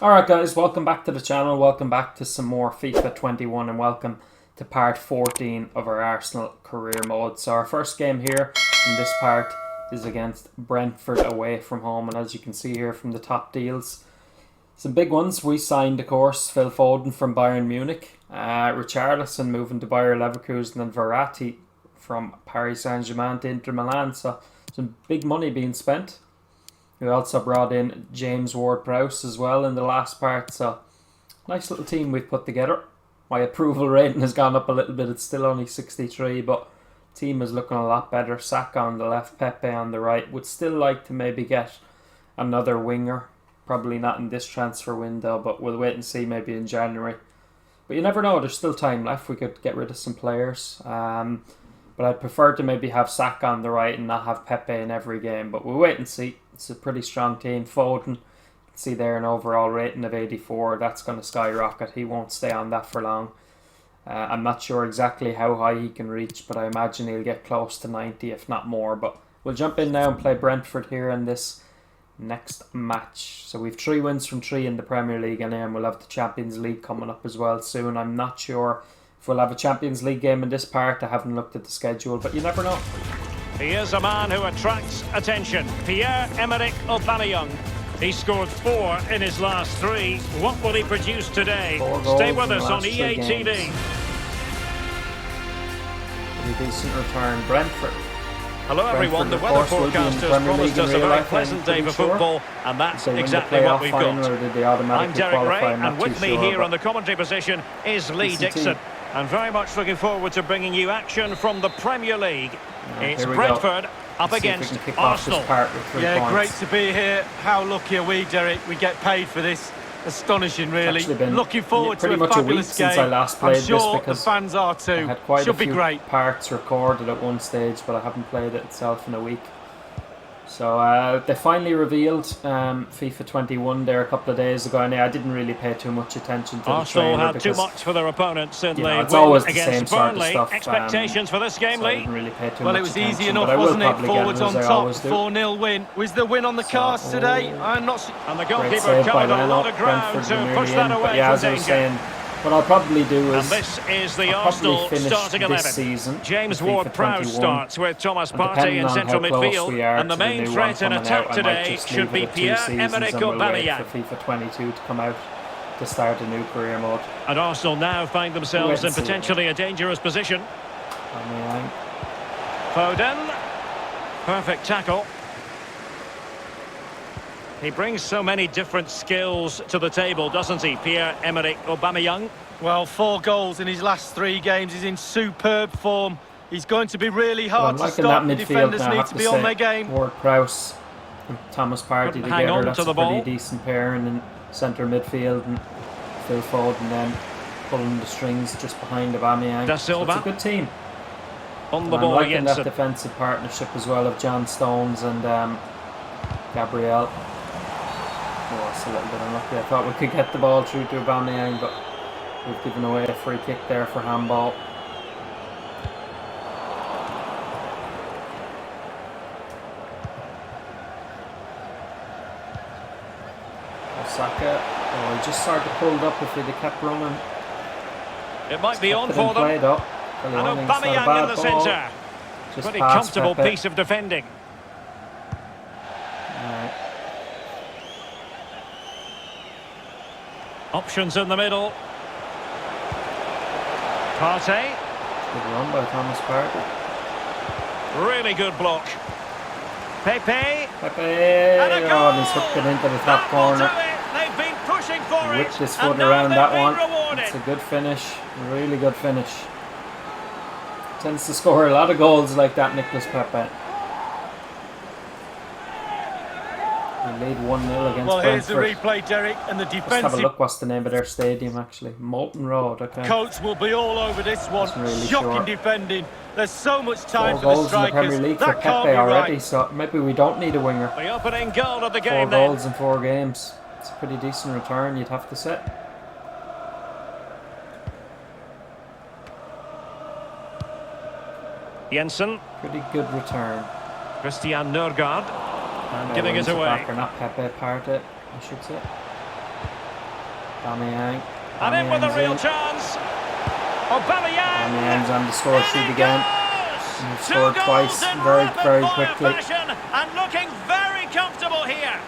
Alright guys, welcome back to the channel, welcome back to some more FIFA 21 and welcome to part 14 of our Arsenal career mode. So our first game here in this part is against Brentford away from home, and as you can see here from the top deals, some big ones. We signed, of course, Phil Foden from Bayern Munich, Richarlison moving to Bayer Leverkusen, and Verratti from Paris Saint-Germain to Inter Milan. So some big money being spent. We also brought in James Ward-Prowse as well in the last part. So nice little team we've put together. My approval rating has gone up a little bit. It's still only 63, but team is looking a lot better. Saka on the left, Pepe on the right. Would still like to maybe get another winger. Probably not in this transfer window, but we'll wait and see maybe in January. But you never know, there's still time left. We could get rid of some players. But I'd prefer to maybe have Saka on the right and not have Pepe in every game. But we'll wait and see. It's a pretty strong team. Foden, see there an overall rating of 84. That's going to skyrocket. He won't stay on that for long. I'm not sure exactly how high he can reach, but I imagine he'll get close to 90, if not more. But we'll jump in now and play Brentford here in this next match. So we've 3 wins from 3 in the Premier League, and then we'll have the Champions League coming up as well soon. I'm not sure if we'll have a Champions League game in this part. I haven't looked at the schedule, but you never know. He is a man who attracts attention. Pierre-Emerick Aubameyang. He scored 4 in his last 3. What will he produce today? Stay with us on EA TV. Pretty decent return. Brentford. Hello everyone, the weather forecast has promised us a very pleasant day for football, and that's exactly what we've got. I'm Derek Ray, and with me here on the commentary position is Lee Dixon. And very much looking forward to bringing you action from the Premier League. It's Brentford up against Arsenal. Yeah, great to be here. How lucky are we, Derek? We get paid for this. Astonishing, really. Looking forward to a fabulous game. I'm sure the fans are too. Should be great. Parts recorded at one stage, but I haven't played it itself in a week. So they finally revealed FIFA 21 there a couple of days ago, and I didn't really pay too much attention to the trailer. Arsenal had too much for their opponents in the win against Burnley. Expectations for this game, so Lee? I didn't really pay too well, much it was attention, easy enough, wasn't it? Forwards on top, 4-0 win. Was the win on the cards today? I'm not. And the goalkeeper covered a lot of ground to push that away from danger. What I'll probably do is, and this is the Arsenal starting 11. Season, James Ward-Prowse starts with Thomas Partey in central midfield, and the main threat in attack today should be Pierre-Emerick Aubameyang. For FIFA 22 to come out to start a new career mode. And Arsenal now find themselves in potentially a dangerous position. Foden, perfect tackle. He brings so many different skills to the table, doesn't he, Pierre-Emerick Aubameyang? Well, 4 goals in his last 3 games. He's in superb form. He's going to be really hard to stop. The defenders need to be on their game. Ward-Prowse and Thomas Partey together, that's a pretty decent pair. And in centre midfield, and Phil Foden then pulling the strings just behind Aubameyang. Da Silva. So it's a good team. On the ball, I'm liking that defensive partnership as well of John Stones and Gabriel. Oh, it's a little bit unlucky. I thought we could get the ball through to Aubameyang, but we've given away a free kick there for handball. Saka, oh, he just started to pull up if he'd have kept running. It might be on for them. And Aubameyang in the centre. Pretty comfortable piece of defending. Options in the middle. Partey. Good run by Thomas Partey. Really good block. Pepe. And he's hooked it into the top corner. They've been pushing for it. Whipped his foot around that one. It's a good finish. Really good finish. Tends to score a lot of goals like that, Nicolas Pepe. They lead 1-0 against Well, here's Brentford. the replay, Derek, and the defensive... Let's have a look. What's the name of their stadium, actually? Moulton Road, okay. Coach will be all over this one. Really shocking defending. There's so much time 4 for the strikers. goals in the Premier League for Pepe already, so maybe we don't need a winger. The opening goal of the game 4 goals in 4 games. It's a pretty decent return, you'd have to say. Jensen. Pretty good return. Christian Nørgaard. Giving it away. Or not Pepe, Partey, I should say. Aubameyang. And in with a real chance. Aubameyang's on the score sheet again. And he scored twice very quickly. And looking very comfortable here.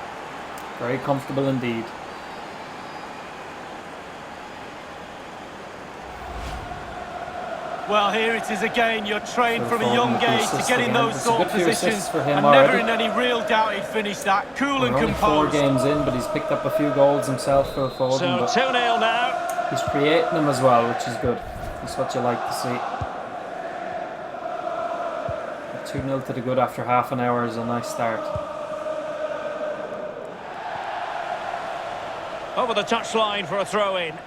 Very comfortable indeed. Well, here it is again. You're trained from a young age to get in those sort of positions. And already. Never in any real doubt he'd finish that. Cool and composed. 4 games in, but he's picked up a few goals himself for Foden. So 2-0 now. He's creating them as well, which is good. That's what you like to see. 2-0 to the good after half an hour is a nice start. Over the touchline for a throw-in.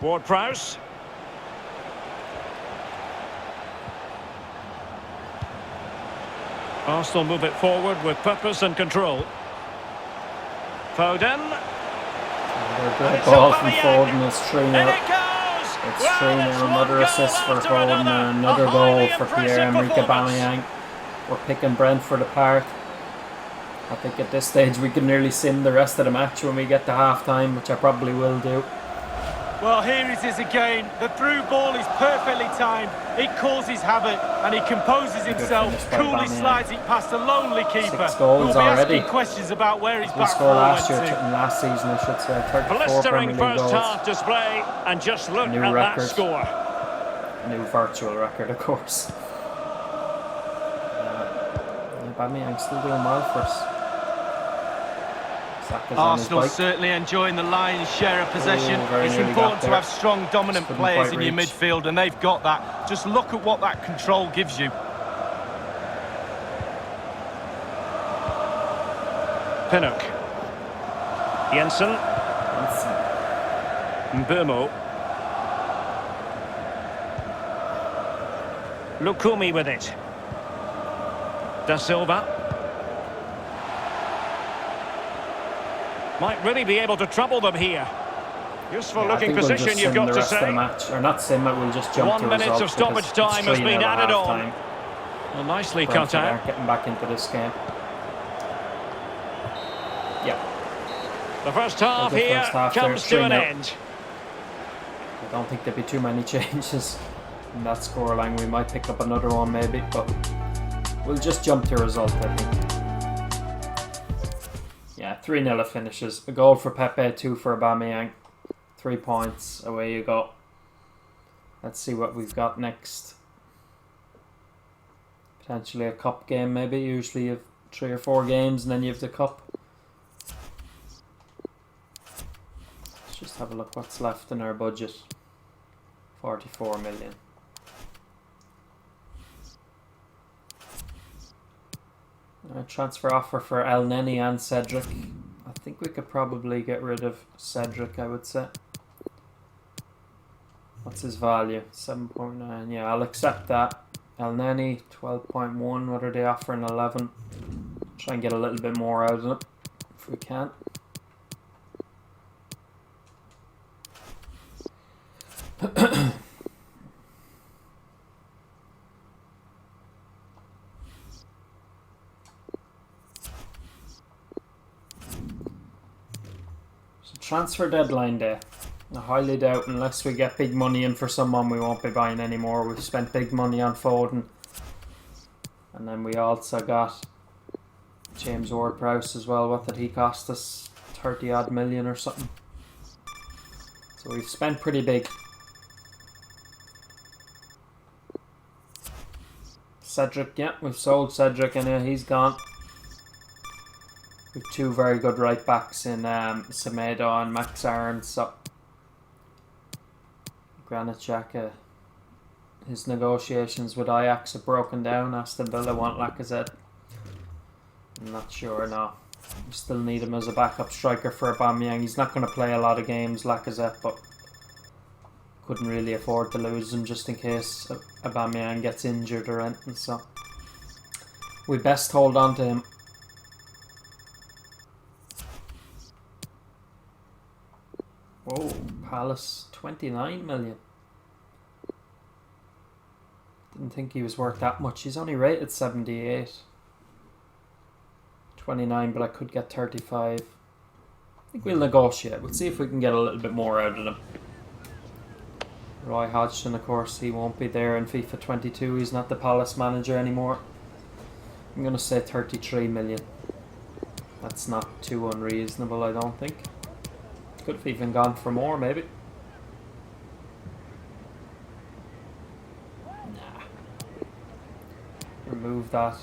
Ward-Prowse. Arsenal move it forward with purpose and control. Foden. Good ball from Foden. It's 3-0. It's 3-0. Another assist for Foden and another goal for Pierre-Emerick Aubameyang. We're picking Brentford apart. I think at this stage we can nearly sim the rest of the match when we get to half-time, which I probably will do. Well, here it is again. The through ball is perfectly timed. It causes havoc and he composes himself. Coolly slides it past a lonely keeper. 6 goals who'll be already. Asking questions about where his We back scored last went season, I should say. 34 Blistering Premier League first goals. half display, and just look at record. that score. A new virtual record, of course. Aubameyang's still doing well for us. Arsenal certainly enjoying the lion's share of possession. It's important to have strong, dominant players in your midfield, and they've got that. Just look at what that control gives you. Pinnock. Jensen. Mbeumo. Lukumi with it. Da Silva. Might really be able to trouble them here. Useful looking position, you've got to say. Match. Or not sim it, we'll just jump 1 to minute of stoppage time has been added on. Well, nicely cut out. Getting back into this game. Yep. The first half here comes to an end. I don't think there'll be too many changes in that scoreline. We might pick up another one maybe, but we'll just jump to result, I think. Yeah, 3-0 it finishes. A goal for Pepe, 2 for Aubameyang. 3 points. Away you go. Let's see what we've got next. Potentially a cup game maybe. Usually you have 3 or 4 games and then you have the cup. Let's just have a look what's left in our budget. 44 million. Transfer offer for El Neni and Cedric. I think we could probably get rid of Cedric, I would say. What's his value? 7.9. Yeah, I'll accept that. El Neni, 12.1. What are they offering? 11. Try and get a little bit more out of it if we can. Transfer deadline day. I highly doubt unless we get big money in for someone we won't be buying anymore. We've spent big money on Foden. And then we also got James Ward-Prowse as well. What did he cost us? 30 odd million or something. So we've spent pretty big. Cedric, yeah, we've sold Cedric and he's gone. With 2 very good right backs in Semedo and Max Aarons. So Granit Xhaka, his negotiations with Ajax have broken down. Aston Villa want Lacazette. I'm not sure now. We still need him as a backup striker for Aubameyang. He's not going to play a lot of games, Lacazette, but couldn't really afford to lose him just in case Aubameyang gets injured or anything. So we best hold on to him. Oh, Palace, 29 million. Didn't think he was worth that much. He's only rated 78. 29, but I could get 35. I think we'll negotiate. We'll see if we can get a little bit more out of them. Roy Hodgson, of course, he won't be there in FIFA 22. He's not the Palace manager anymore. I'm going to say 33 million. That's not too unreasonable, I don't think. Could have even gone for more, maybe. Nah. Remove that.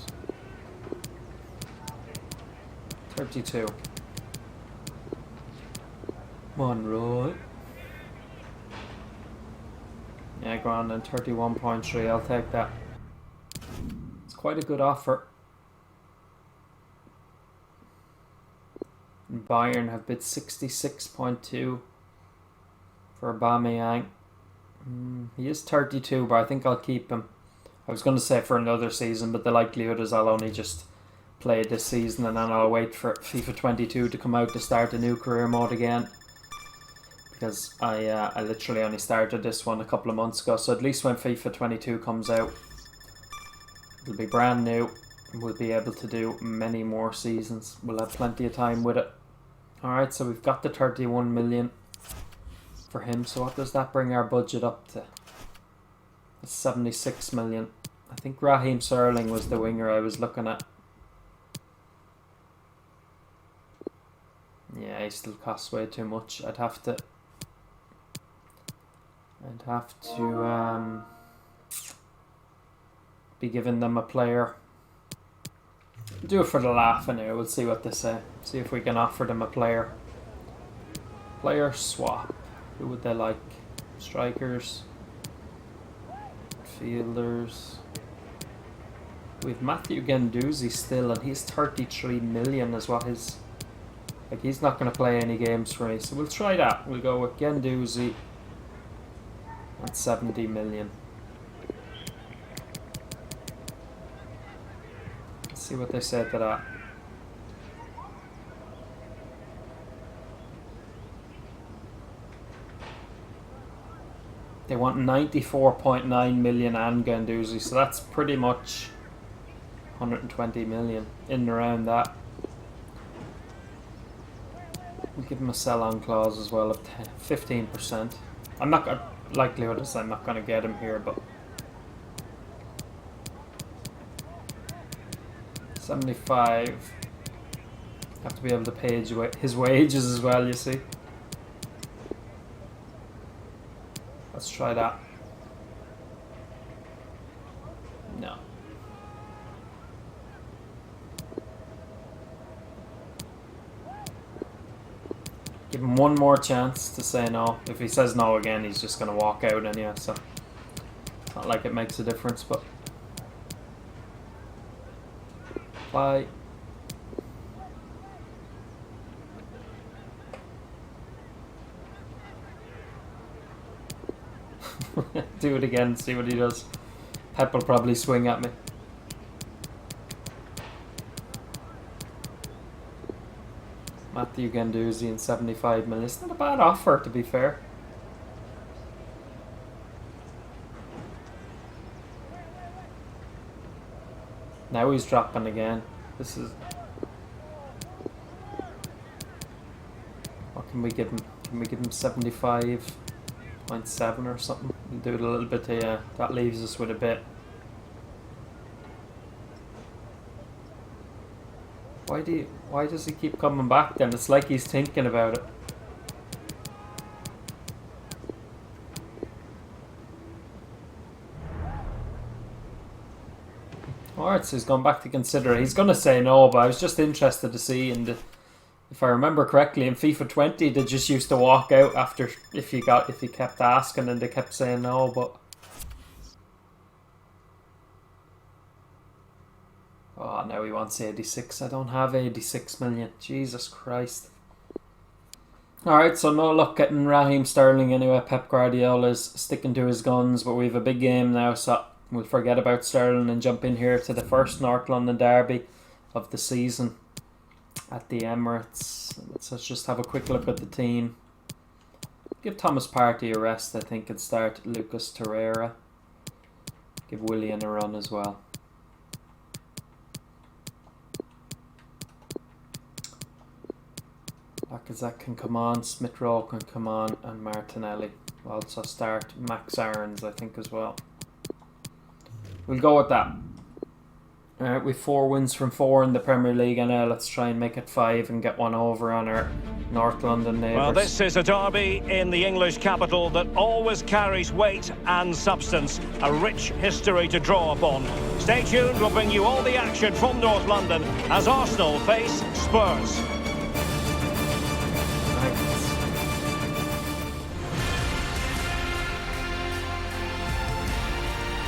32. Come on, Roy. Yeah, go on then. 31.3. I'll take that. It's quite a good offer. And Bayern have bid 66.2 for Aubameyang. He is 32, but I think I'll keep him. I was going to say for another season, but the likelihood is I'll only just play this season and then I'll wait for FIFA 22 to come out to start a new career mode again. Because I literally only started this one a couple of months ago, so at least when FIFA 22 comes out, it'll be brand new. We'll be able to do many more seasons. We'll have plenty of time with it. Alright, so we've got the 31 million for him. So what does that bring our budget up to? 76 million. I think Raheem Sterling was the winger I was looking at. Yeah, he still costs way too much. I'd have to be giving them a player. Do it for the laugh anyway. We'll see what they say. See if we can offer them a player. Player swap. Who would they like? Strikers. Fielders. We've Matthew Guendouzi still, and he's 33 million is what his... Like, he's not going to play any games for me. So we'll try that. We'll go with Guendouzi at 70 million. See what they said to that. They want 94.9 million and Guendouzi, so that's pretty much 120 million in and around that. We'll give him a sell-on clause as well of 15%. I'm not gonna, likelihood is I'm not going to get him here, but 75. Have to be able to pay his wages as well, you see. Let's try that. No. Give him one more chance to say no. If he says no again, he's just going to walk out anyway, so it's not like it makes a difference, but apply. Do it again, see what he does. Pep will probably swing at me. Matthew Guendouzi and 75 million. It's not a bad offer, to be fair. Now he's dropping again. This is... What can we give him? Can we give him 75.7 or something? We'll do it a little bit here. That leaves us with a bit. Why does he keep coming back then? It's like he's thinking about it. Alright, so he's gone back to consider it. He's going to say no, but I was just interested to see. And if I remember correctly, in FIFA 20, they just used to walk out after if you kept asking, and they kept saying no. But oh, now he wants 86. I don't have 86 million. Jesus Christ. Alright, so no luck getting Raheem Sterling anyway. Pep Guardiola's sticking to his guns, but we have a big game now, so we'll forget about Sterling and jump in here to the first North London derby of the season at the Emirates. Let's just have a quick look at the team. Give Thomas Partey a rest, I think, and start Lucas Torreira. Give Willian a run as well. Lacazette can come on, Smith-Rowe can come on, and Martinelli will also start. Max Aarons, I think, as well. We'll go with that. Alright, we've 4 wins from 4 in the Premier League, and now let's try and make it 5 and get one over on our North London neighbours. Well, this is a derby in the English capital that always carries weight and substance. A rich history to draw upon. Stay tuned, we'll bring you all the action from North London as Arsenal face Spurs.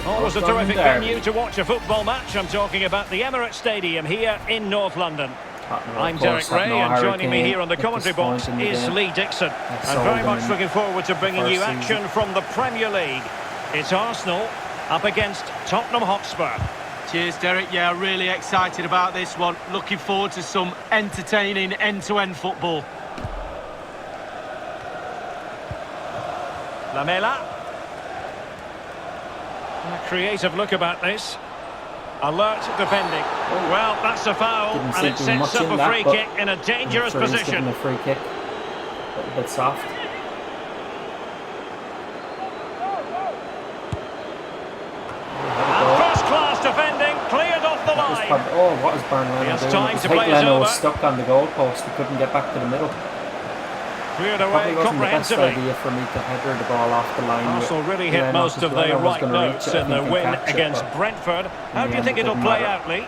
Always a terrific venue to watch a football match. I'm talking about the Emirates Stadium here in North London. I'm Derek Ray, and joining me here on the commentary box is Lee Dixon. I'm very much looking forward to bringing you action from the Premier League. It's Arsenal up against Tottenham Hotspur. Cheers, Derek. Yeah, really excited about this one. Looking forward to some entertaining end-to-end football. Lamela. A creative look about this. Alert defending. Well, that's a foul, and it sets up a free kick in a dangerous position. A free kick, a little bit soft. And first-class defending, cleared off the line. Oh, what is Burnley doing? It's time to play it over. Was stuck on the goalpost. He couldn't get back to the middle. Cleared away comprehensively. Probably wasn't the best idea for me to header the ball off the line. Arsenal really hit most of the right notes in the win against Brentford. How do you think it'll play out, Lee?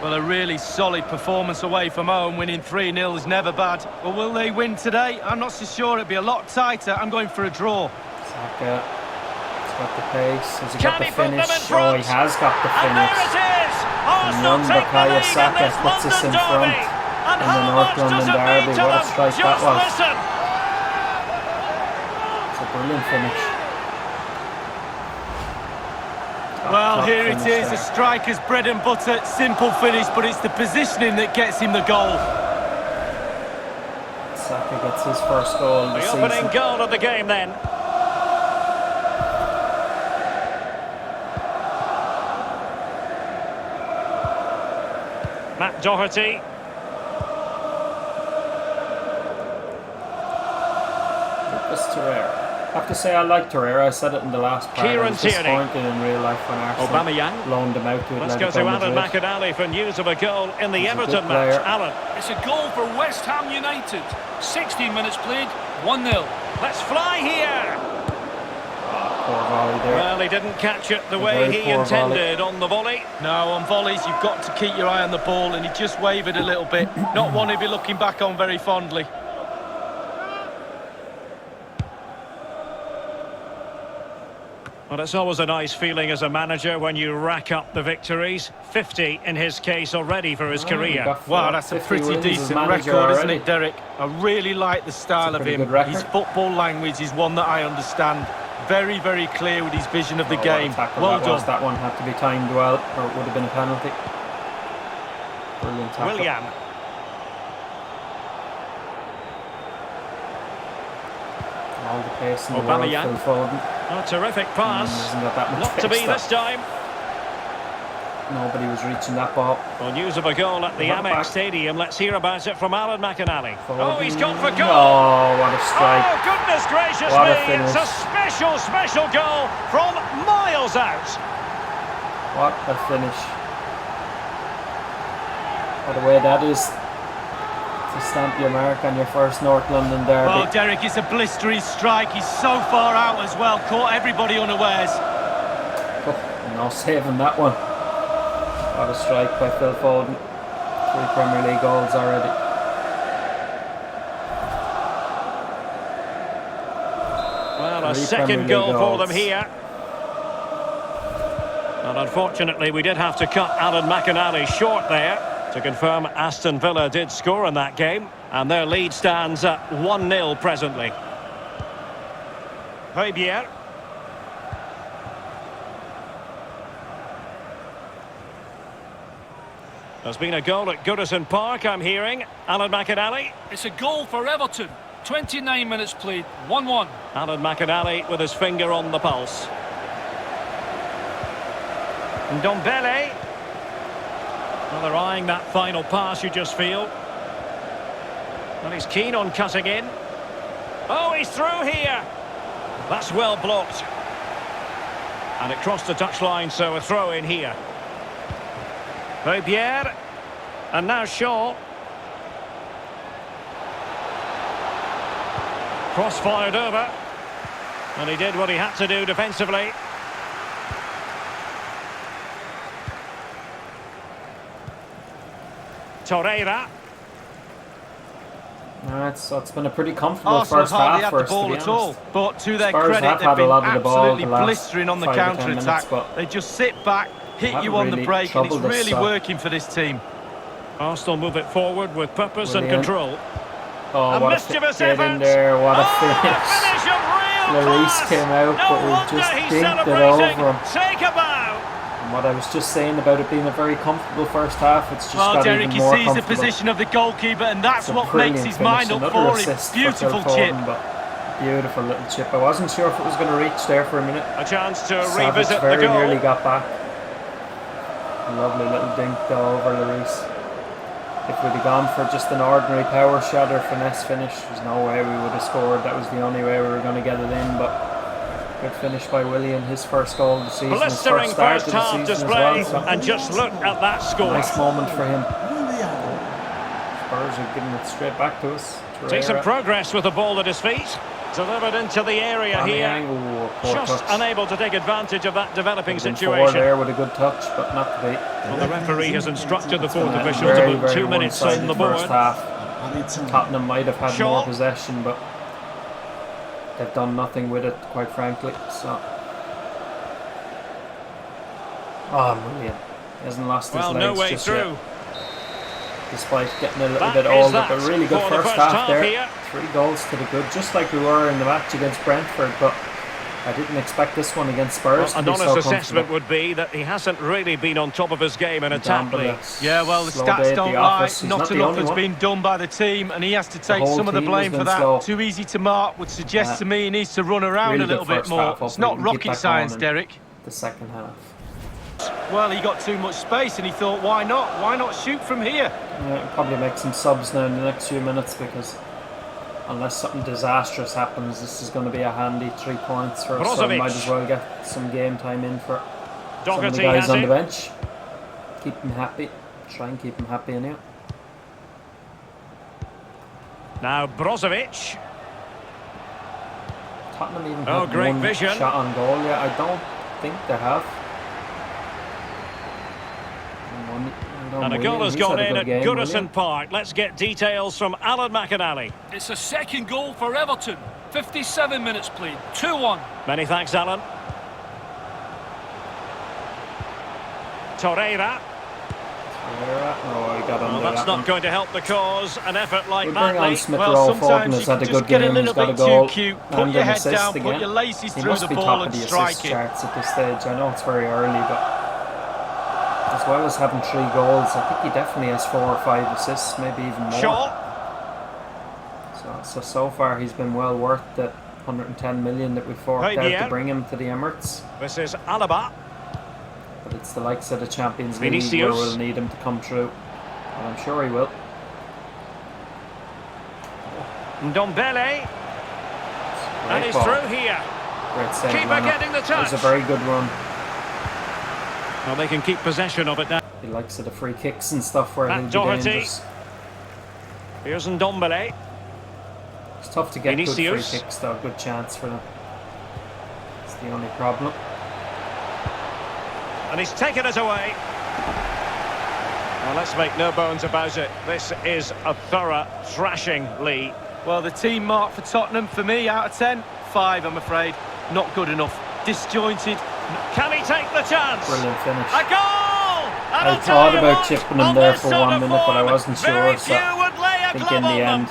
Well, a really solid performance away from home. Winning 3-0 is never bad. But will they win today? I'm not so sure. It'll be a lot tighter. I'm going for a draw. Saka. He's got the pace. Has he got the Can he finish? put them in front? Oh, he has got the And finish. there it is! Arsenal take the lead in this London derby. And how much does it mean to them? Just listen! Brilliant finish. Well, here it is, a striker's bread and butter, simple finish, but it's the positioning that gets him the goal. Saka gets his first goal The opening goal of the game then. Matt Doherty. I have to say I like Torreira. I said it in the last part. I was disappointed in real life when Arsenal loaned him out to Atletico Let's go to Alan McInally for news of a goal in the Everton match. Alan. It's a goal for West Ham United. 16 minutes played, 1-0. Let's fly here. Poor volley there. Well, he didn't catch it the way he intended on the volley. No, on volleys you've got to keep your eye on the ball, and he just wavered a little bit. Not one he'd be looking back on very fondly. Well, it's always a nice feeling as a manager when you rack up the victories. 50 in his case already for his career. Wow, that's a pretty decent record, isn't it, Derek? I really like the style of him. His football language is one that I understand. Very, very clear with his vision of the game. Well done. That one had to be timed well, or it would have been a penalty. Brilliant tackle. William. All the pace in the world, Phil Foden. Oh, terrific pass. Not to be this time. Nobody was reaching that ball. Well, news of a goal at the Emirates Stadium. Let's hear about it from Alan McInally. Oh, he's gone for goal. Oh, what a strike. Oh, goodness gracious me. It's a special, special goal from miles out. What a finish. What a way that is to stamp your mark on your first North London derby. Well, Derek, it's a blistering strike. He's so far out as well. Caught everybody unawares. Oh, no saving that one. What a strike by Phil Foden. 3 Premier League goals already. Well, a second goal for them here. And unfortunately, we did have to cut Alan McInally short there to confirm Aston Villa did score in that game. And their lead stands at 1-0 presently. Fabier. There's been a goal at Goodison Park, I'm hearing. Alan McInally. It's a goal for Everton. 29 minutes played, 1-1. Alan McInally with his finger on the pulse. Ndombele. Well, they're eyeing that final pass, you just feel. Well, he's keen on cutting in. Oh, he's through here. That's well blocked. And it crossed the touchline, so a throw in here. Pierre. And now Shaw. Cross fired over. And he did what he had to do defensively. Torreira. It's been a pretty comfortable first half for us, to be honest. All, but to their Spurs credit, have they've had a been lot of the ball absolutely the last blistering on the 5 to 10 counter-attack. minutes, They just sit back, hit you on the break, and it's really working for this team. Arsenal move it forward with purpose and control. Oh, a what mischievous a get in there, what a finish. Lloris came out, but we just dinked it over him. Take a bow. And what I was just saying about it being a very comfortable first half, it's just got Derek, even more he sees the position of the goalkeeper, and that's what makes his mind up Another for him. Beautiful for chip. but beautiful little chip. I wasn't sure if it was going to reach there for a minute. A chance to Savage revisit very the goal. nearly got back. A lovely little dink though over Lloris. If we'd have gone for just an ordinary power shot or finesse finish, there's no way we would have scored. That was the only way we were going to get it in, but good finish by Willian, his first goal of the season. Blistering first half display, as well, so and just look at that score. nice moment for him. Spurs are giving it straight back to us. Decent progress with the ball at his feet. Delivered into the area here. Just unable to take advantage of that developing situation. There with a good touch, but not to be. Well, the referee has instructed the fourth official to put 2 minutes on the board. First half. Tottenham might have had more possession, but they've done nothing with it, quite frankly. So, Willian hasn't lost his legs no way just through. yet, despite getting a little bit older. But really good first half there. Here. 3 goals to the good, just like we were in the match against Brentford. But I didn't expect this one against Spurs. An honest assessment would be that he hasn't really been on top of his game in attack play. Yeah, well, the stats don't lie. Not enough has been done by the team, and he has to take some of the blame for that. Too easy to mark would suggest to me he needs to run around a little bit more. It's not rocket science, Derek. The second half. Well, he got too much space, and he thought, why not? Why not shoot from here? Yeah, probably make some subs now in the next few minutes, because unless something disastrous happens, this is going to be a handy 3 points for us. So we might as well get some game time in for some of the guys on the bench. Keep them happy. Try and keep them happy in here. Now Brozovic. Tottenham even have one shot on goal. Yeah, I don't think they have. And a goal has gone in at Goodison Park. Let's get details from Alan McInally. It's a second goal for Everton. 57 minutes played. 2-1. Many thanks, Alan. Torreira. Oh, he got under that's not going to help the cause. An effort like that. Well, sometimes you can just get a little bit too cute. Put your head down, put your laces through the ball and strike it. Charts at this stage. I know it's very early, but as well as having 3 goals, I think he definitely has 4 or 5 assists, maybe even more. So far he's been well worth the 110 million that we forked out to bring him to the Emirates. This is Alaba. But it's the likes of the Champions League where we'll need him to come through. And I'm sure he will. Ndombele. And he's through here. Great save. Keeper getting the touch. It was a very good run. Well, they can keep possession of it now. He likes the free kicks and stuff where he'll be dangerous. Here's Ndombele. It's tough to get good free kicks though. Good chance for them. It's the only problem. And he's taken it away. Well, let's make no bones about it. This is a thorough thrashing, Lee. Well, the team mark for Tottenham, for me, out of 10, 5, I'm afraid. Not good enough. Disjointed. Can he take the chance? Brilliant finish. A goal! I thought about chipping him there for 1 minute, but I wasn't sure. So I think in the end,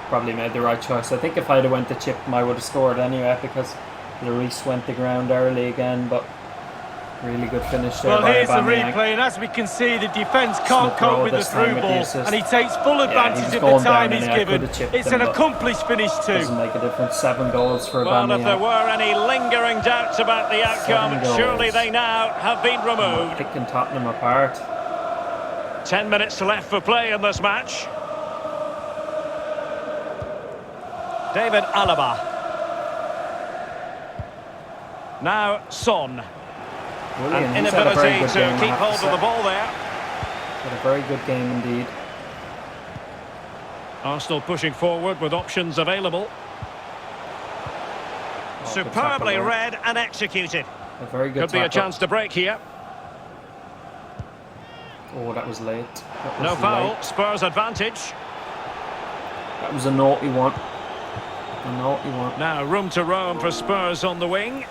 probably made the right choice. I think if I'd have went to chip him, I would have scored anyway, because Lloris went the ground early again, but really good finish there. Well, here's the replay, and as we can see, the defence can't cope with the through ball, and he takes full advantage of the time he's given. It's an accomplished finish too. Doesn't make a difference. 7 goals for Well, Aubameyang. if there were any lingering doubts about the outcome, surely they now have been removed. Picking Tottenham apart. 10 minutes left for play in this match. David Alaba. Now Son. An inability to keep hold of the ball there. Had a very good game indeed. Arsenal pushing forward with options available. Superbly read and executed. A very good Could be a chance to break here. Oh, that was late. No foul. Spurs advantage. That was a naughty one. A naughty one. Now room to roam for Spurs on the wing.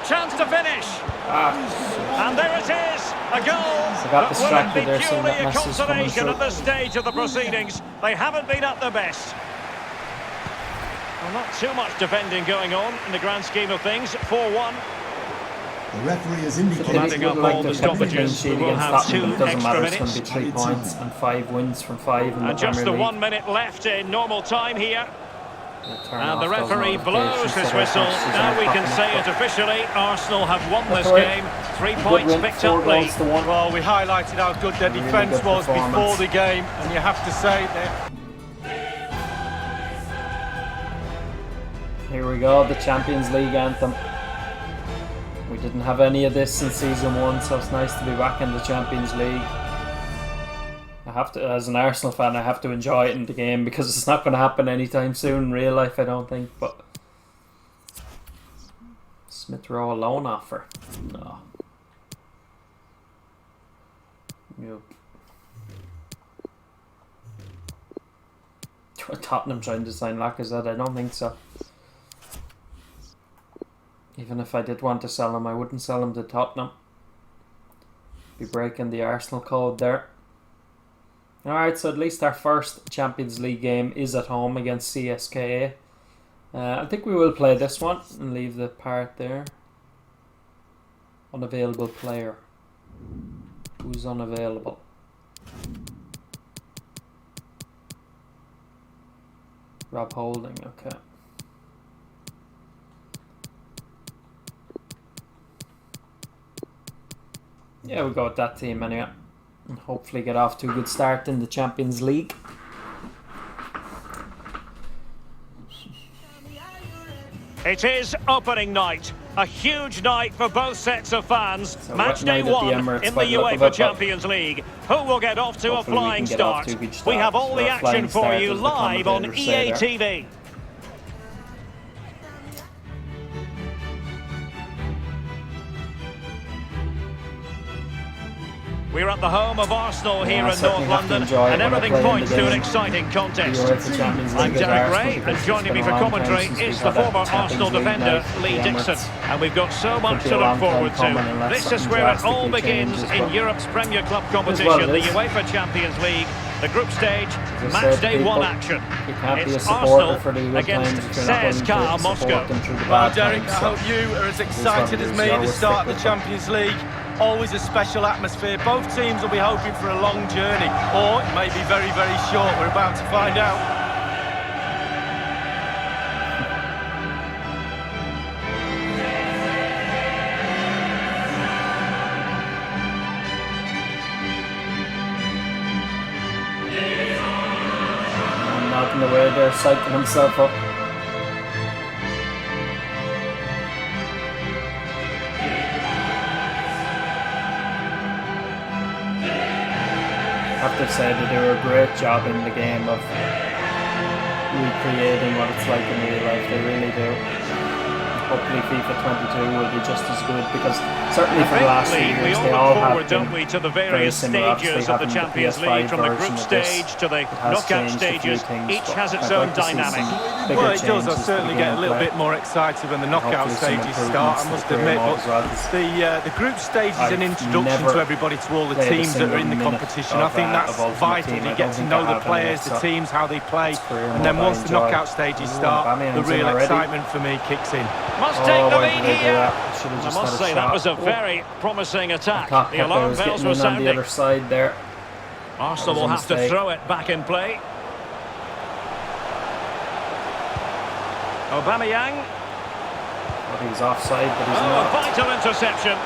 Chance to finish. And there it is. A goal. I got distracted there, seeing that a message coming through. at this stage of the proceedings. They haven't been at their best. Well, not too much defending going on in the grand scheme of things. 4-1. The referee has indicated Adding up all the stoppages, we will have 2 extra minutes. It's going to be 3 points and 5 wins from 5 in the And just the Premier League. 1 minute left in normal time here. And the referee blows his whistle. Now we can say it officially. Arsenal have won this game. 3 points picked up lead. Well, we highlighted how good their defence was before the game, and you have to say that. Here we go, the Champions League anthem. We didn't have any of this in season 1, so it's nice to be back in the Champions League. I have to, as an Arsenal fan, I have to enjoy it in the game because it's not going to happen anytime soon in real life, I don't think. But Smith Rowe loan offer. No. Yep. Tottenham trying to sign Lacazette? I don't think so. Even if I did want to sell him, I wouldn't sell him to Tottenham. Be breaking the Arsenal code there. Alright, so at least our first Champions League game is at home against CSKA. I think we will play this one and leave the part there. Unavailable player. Who's unavailable? Rob Holding, okay. Yeah, we'll go with that team anyway. And hopefully get off to a good start in the Champions League. It is opening night. A huge night for both sets of fans. So Match day 1 in the UEFA Champions League. Who will get off to a flying start? We have all the action for you live on EA TV. We're at the home of Arsenal here in North London, and everything points to an exciting contest. I'm Derek Ray, and joining me for commentary is the former Arsenal defender, Lee Dixon. And we've got so much to look forward to. This is where it all begins in Europe's Premier Club competition, the UEFA Champions League, the group stage, match day 1 action. It's Arsenal against CSKA Moscow. Well, Derek, I hope you are as excited as me to start the Champions League. Always a special atmosphere. Both teams will be hoping for a long journey, or it may be very, very short. We're about to find out. I'm not in the way there, psyching himself up. I have to say they do a great job in the game of recreating what it's like in real life. They really do. Hopefully FIFA 22 will be just as good, because certainly for the last few years they all have been to the various stages of the Champions League, from the group stage to the knockout stages. Each has its own dynamic. Well, it does. I certainly get a little bit more excited when the knockout stages start, I must admit. But the group stage is an introduction to everybody, to all the teams that are in the competition. I think that's vital. You get to know the players, the teams, how they play, and then once the knockout stages start, the real excitement for me kicks in. Must take the lead here. I must say that was a very promising attack. The alarm bells were sounding. On the other side there. Arsenal will have to throw it back in play. Aubameyang. Well, he's offside, but he's not. Vital interception.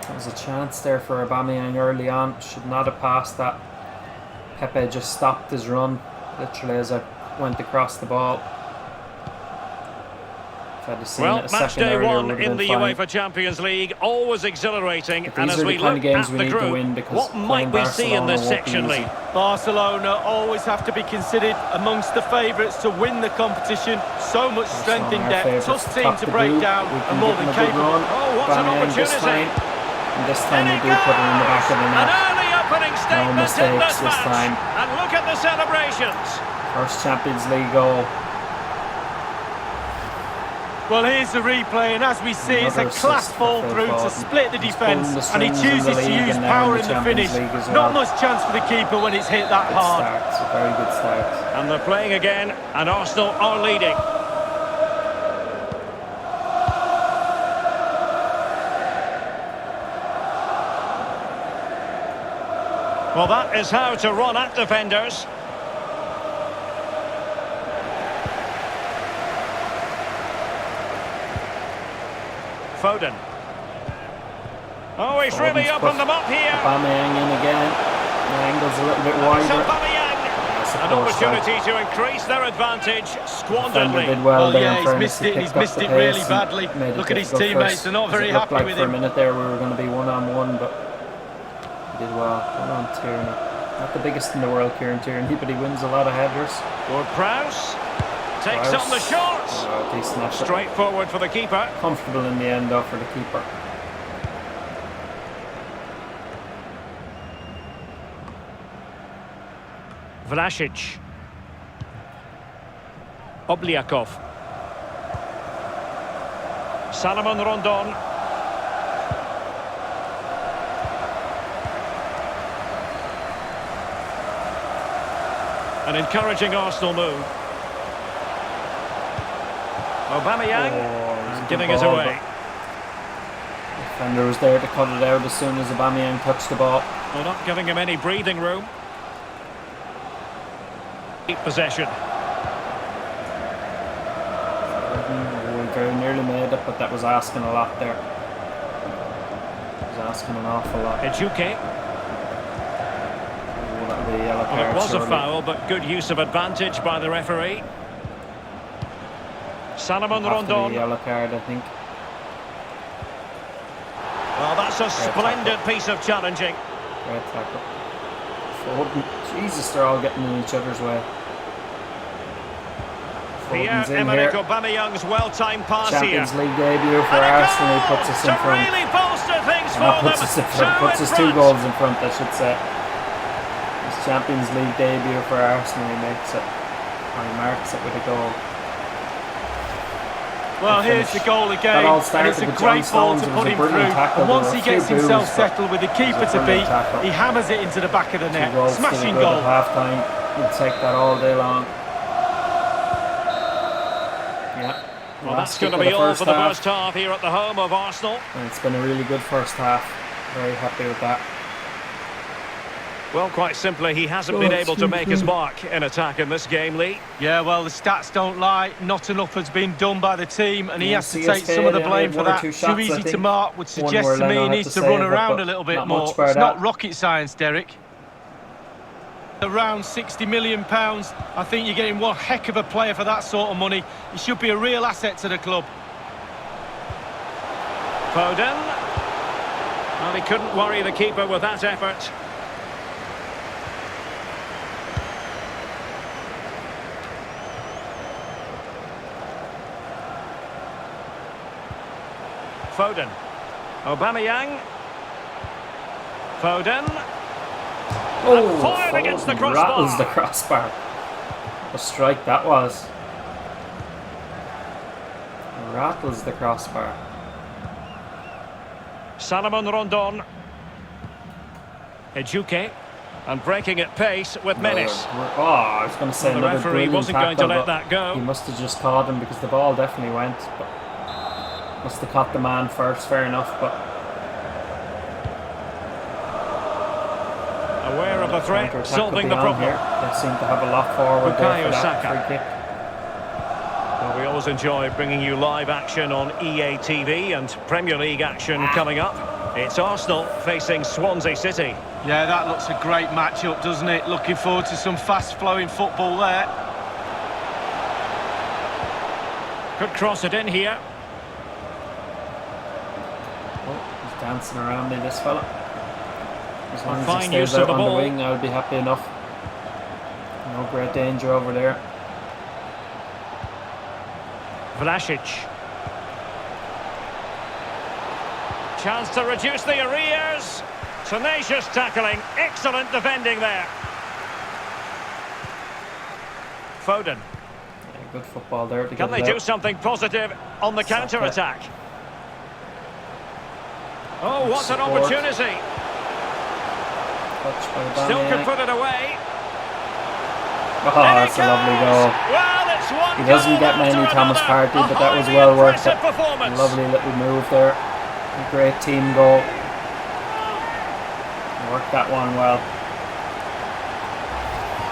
There was a chance there for Aubameyang early on. Should not have passed that. Pepe just stopped his run, literally as I went across the ball. Well, match day one in the UEFA Champions League, always exhilarating. And as we look at the group, what might we see in this section, Lee? Barcelona always have to be considered amongst the favourites to win the competition. So much strength in depth, tough team to break down, and more than capable. Oh, what an opportunity! And this time we do put it in the back of the net. An early opening statement no mistakes in this this time. And look at the celebrations. First Champions League goal. Well, here's the replay, and as we see, it's a class fall through to split the defence, and he chooses to use power in the finish. Not much chance for the keeper when it's hit that hard. It's a very good start. And they're playing again, and Arsenal are leading. Well, that is how to run at defenders. Foden. Oh, he's really opened them up here. Aubameyang in again. The angle's a little bit wider. An opportunity to increase their advantage. Squandered. Did well there. Yeah, he's missed it. He's missed it really badly. Look at his teammates; they're not very happy with him. For a minute there, we were going to be one-on-one, but he did well. Well on Tierney. Not the biggest in the world, Kieran Tierney, but he wins a lot of headers. Ward-Prowse takes on the shot. Decent effort. Straightforward for the keeper. Comfortable in the end, though, for the keeper. Vlasic. Obliakov. Salomon Rondon. An encouraging Arsenal move. Aubameyang giving it away. The defender was there to cut it out as soon as Aubameyang touched the ball. Well, not giving him any breathing room. Possession. We very nearly made it, but that was asking a lot there. It was asking an awful lot. Ejuke. That'll be a yellow card, it was a foul, but good use of advantage by the referee. Salomon Rondon. Yellow card, I think. Well, that's a splendid piece of challenging. Red tackle. Jesus, they're all getting in each other's way. Pierre-Emerick Aubameyang's well-timed pass Champions here. League debut for Arsenal. He puts us in front. Really bolster things for them. Puts us 2 goals in front, I should say. His Champions League debut for Arsenal, he makes it. Or he marks it with a goal. Well, here's the goal again, and it's a great ball to put him through. And once he gets himself settled with the keeper to beat, he hammers it into the back of the net. Smashing goal. At half-time, he'd take that all day long. Yeah. Well, that's going to be all for the first half here at the home of Arsenal. And it's been a really good first half. Very happy with that. Well, quite simply, he hasn't been able to make his mark in attack in this game, Lee. Yeah, well, the stats don't lie. Not enough has been done by the team, and he has to take some of the blame for that. Too easy to mark would suggest to me he needs to run around a little bit more. It's not rocket science, Derek. Around £60 million. I think you're getting one heck of a player for that sort of money. He should be a real asset to the club. Foden. Well, he couldn't worry the keeper with that effort. Foden. Aubameyang. Foden. Oh, fired against the crossbar. Rattles the crossbar. What a strike that was. Rattles the crossbar. Salomon Rondon. Ejuke. And breaking at pace with menace. Oh, I was going to say the referee wasn't going to let that go. He must have just caught him because the ball definitely went. But must have caught the man first, fair enough, but aware of the threat, solving the problem. Here. They seem to have a lot forward there for that free kick. Well, we always enjoy bringing you live action on EA TV and Premier League action coming up. It's Arsenal facing Swansea City. Yeah, that looks a great matchup, doesn't it? Looking forward to some fast-flowing football there. Could cross it in here. Oh, he's dancing around me, this fella. As long as he Fine stays use out of the on ball. the wing, I'll be happy enough. No great danger over there. Vlasic. Chance to reduce the arrears. Tenacious tackling. Excellent defending there. Foden. Yeah, good football there. To Can they do something positive on the counter-attack? Oh, what an opportunity. Still can put it away. Oh, that's a lovely goal. Well, it's one. He doesn't get many Thomas Partey, but that was well worth it. Lovely little move there. A great team goal. Worked that one well.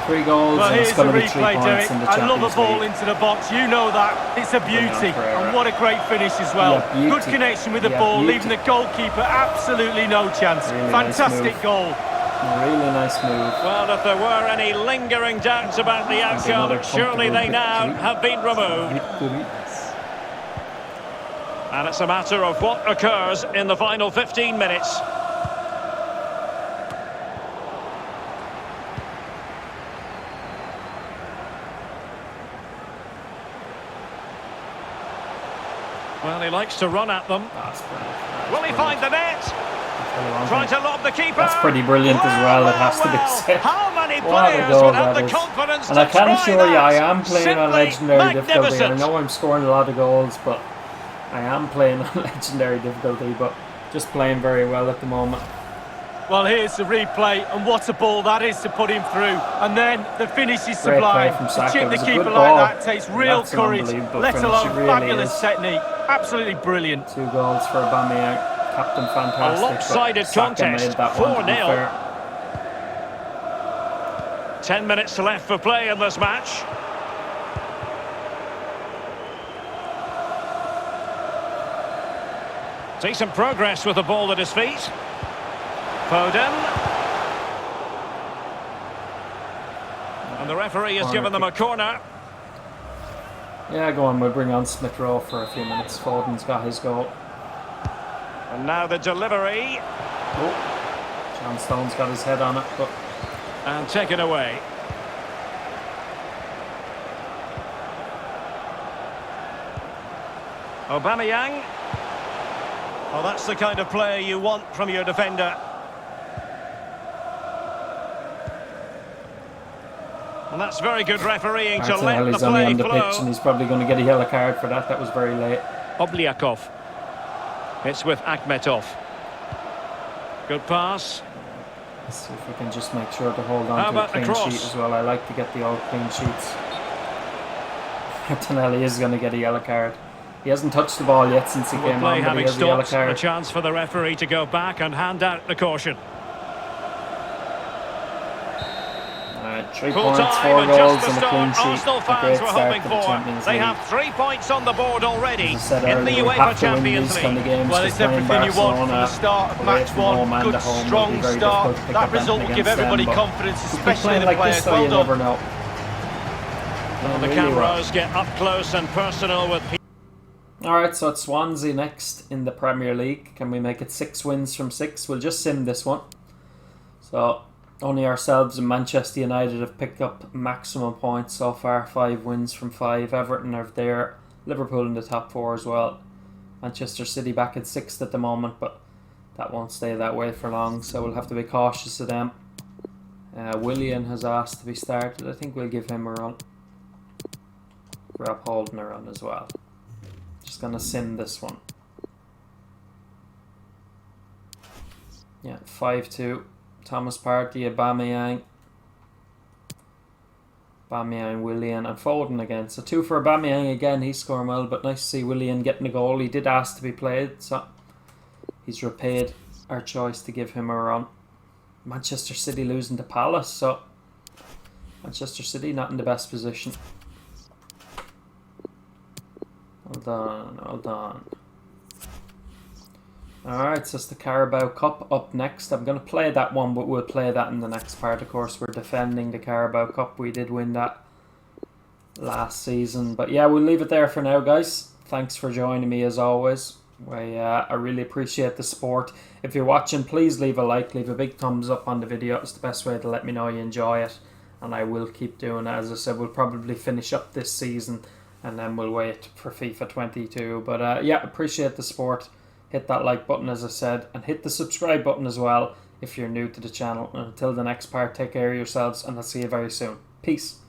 3 goals, Well, and it's here's going the to be 3 replay, points Derek. in the I Champions love a ball League. into the box. You know that. It's a beauty. And what a great finish as well. Yeah, beauty. Good connection with the Yeah, ball, beauty. leaving the goalkeeper absolutely no chance. Really Fantastic nice goal. Really nice move. Well, if there were any lingering doubts about the outcome, surely they now have been removed. And it's a matter of what occurs in the final 15 minutes. Well, he likes to run at them. Will he find the net? Trying to lob the keeper. That's pretty brilliant as well, it has to be said. How many What a players goal would have that the is. confidence And to I can try assure you, I that? am playing on Simply legendary difficulty. I magnificent. know I'm scoring a lot of goals, but I am playing on legendary difficulty, but just playing very well at the moment. Well, here's the replay, and what a ball that is to put him through. And then the finish is Great play sublime. from To Saka. chip It the was a keeper good like ball. that takes real That's an courage, unbelievable let finish, alone it really fabulous is. technique. Absolutely brilliant. 2 goals for Aubameyang. Captain fantastic. A lopsided but Saka contest, made that one, to be 4-0. fair. 10 minutes left for play in this match. Decent progress with the ball at his feet. Foden. And the referee has given them a corner. Yeah, go on, we'll bring on Smith Rowe for a few minutes. Foden's got his goal. And now the delivery. Oh, John Stone's got his head on it, but And taken away. Aubameyang. Well, that's the kind of play you want from your defender. And that's very good refereeing to let the he's only play on the pitch, and flow. he's probably going to get a yellow card for that. That was very late. Obliakov. It's with Akhmetov. Good pass. Let's see if we can just make sure to hold How on to a about the clean cross? sheet as well. I like to get the old clean sheets. Martinelli is going to get a yellow card. He hasn't touched the ball yet since he Will came play on, but he having has a yellow stopped. A card. chance for the referee to go back and hand out the caution. 3 Full points, time 4 and goals just and the a clean start sheet. Arsenal A fans great were start hoping to the for. Champions They League. have 3 points on the board already As I said in the earlier, we UEFA have to win Champions these League. kind of games. Well, because it's everything you want from the Barcelona start of away match from home one. and Good, at home will be strong very start. difficult to pick That up result will anything give against everybody them, but confidence, if you keep especially playing the like players. this, though, Well you done. never know. Well, the Really well. cameras get up close and personal with people. Alright, so it's Swansea next in the Premier League. Can we make it 6 wins from 6? We'll just sim this one. So, only ourselves and Manchester United have picked up maximum points so far. 5 wins from 5. Everton are there. Liverpool in the top 4 as well. Manchester City back at 6th at the moment, but that won't stay that way for long, so we'll have to be cautious of them. Willian has asked to be started. I think we'll give him a run. Rob Holden a run as well. Just gonna sim this one. Yeah, 5-2. Thomas Partey, Aubameyang, Willian, and Foden again. So 2 for Aubameyang again. He's scoring well, but nice to see Willian getting a goal. He did ask to be played, so he's repaid our choice to give him a run. Manchester City losing to Palace, so Manchester City not in the best position. Hold on. Alright, so it's the Carabao Cup up next. I'm going to play that one, but we'll play that in the next part. Of course, we're defending the Carabao Cup. We did win that last season. But yeah, we'll leave it there for now, guys. Thanks for joining me as always. I really appreciate the support. If you're watching, please leave a like, leave a big thumbs up on the video. It's the best way to let me know you enjoy it. And I will keep doing it. As I said, we'll probably finish up this season and then we'll wait for FIFA 22. But yeah, appreciate the support. Hit that like button, as I said, and hit the subscribe button as well if you're new to the channel. And until the next part, take care of yourselves, and I'll see you very soon. Peace.